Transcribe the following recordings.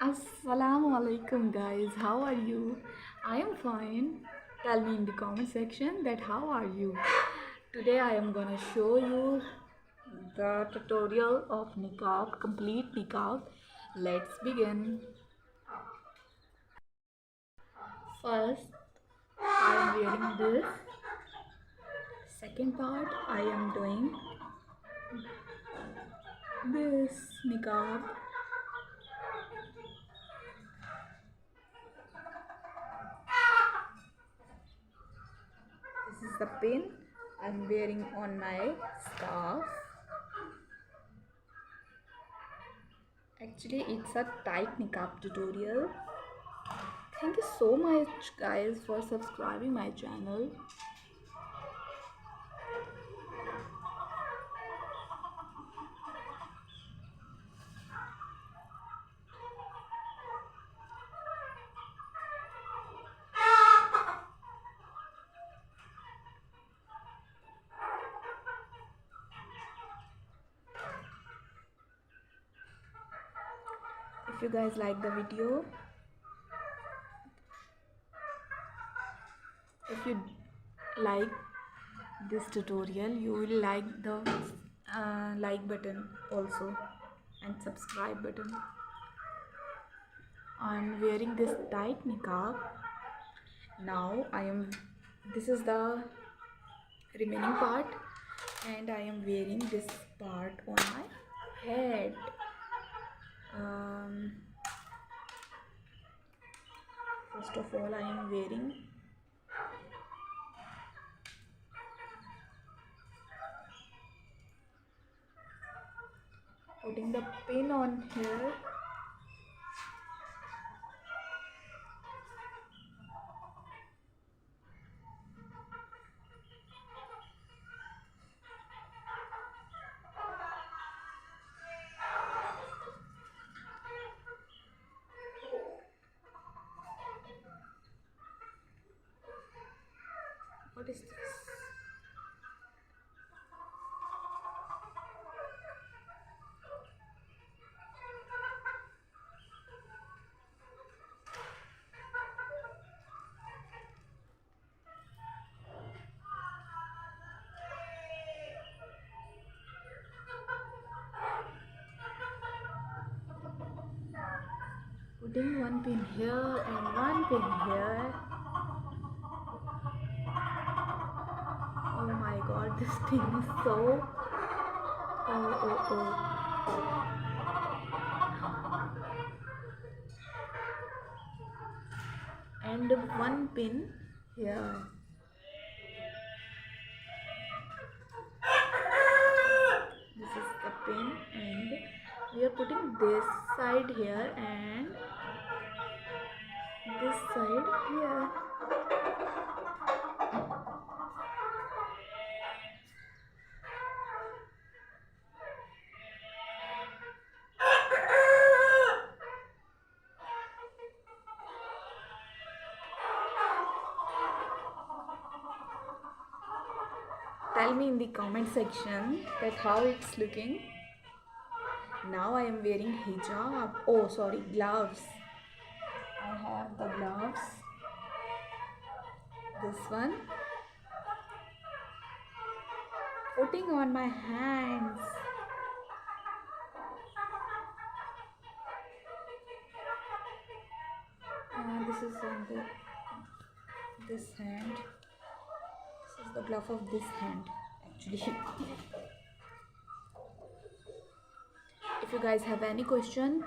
Assalamu alaikum guys, how are you? I am fine. Tell me in the comment section that how are you? Today I am gonna show you the tutorial of niqab, complete niqab. Let's begin. First, I am wearing this. Second part, I am doing this niqab. This is the pin I'm wearing on my scarf. Actually, it's a tight niqab tutorial. Thank you so much guys for subscribing my channel. If you guys like the video, if you like this tutorial, you will like the like button also and subscribe button. I'm wearing this tight niqab. Now this is the remaining part and I am wearing this part on my head. um, First of all, I am wearing putting the pin on here. What is this? Putting one pin here and one pin here. Oh my god, this thing is so. Oh. And one pin here. This is the pin, and we are putting this side here and this side here. Tell me in the comment section that how it's looking. Now I am wearing hijab. Oh sorry, gloves. I have the gloves. This one. Putting on my hands. This is on this hand. This is the glove of this hand actually. If you guys have any question,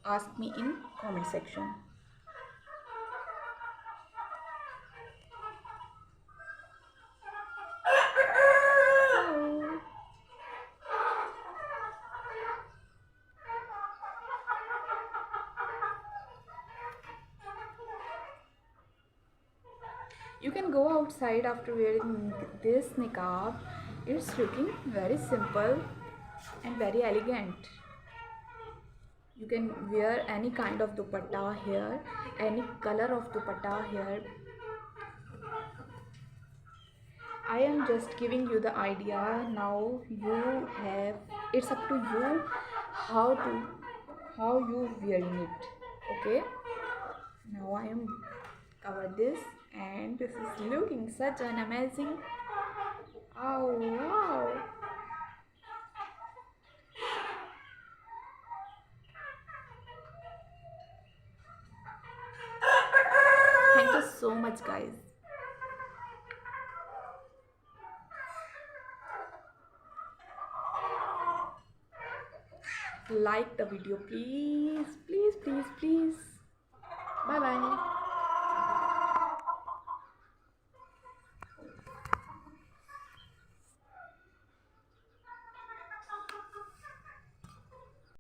ask me in comment section. You can go outside after wearing this niqab. It's looking very simple and very elegant. You can wear any kind of dupatta here, any color of dupatta here. I am just giving you the idea. Now it's up to you how to how you wearing it. Okay, now I am covered this, and this is looking such an amazing. Oh wow. Thank you so much, guys. Like the video, please, please, please, please.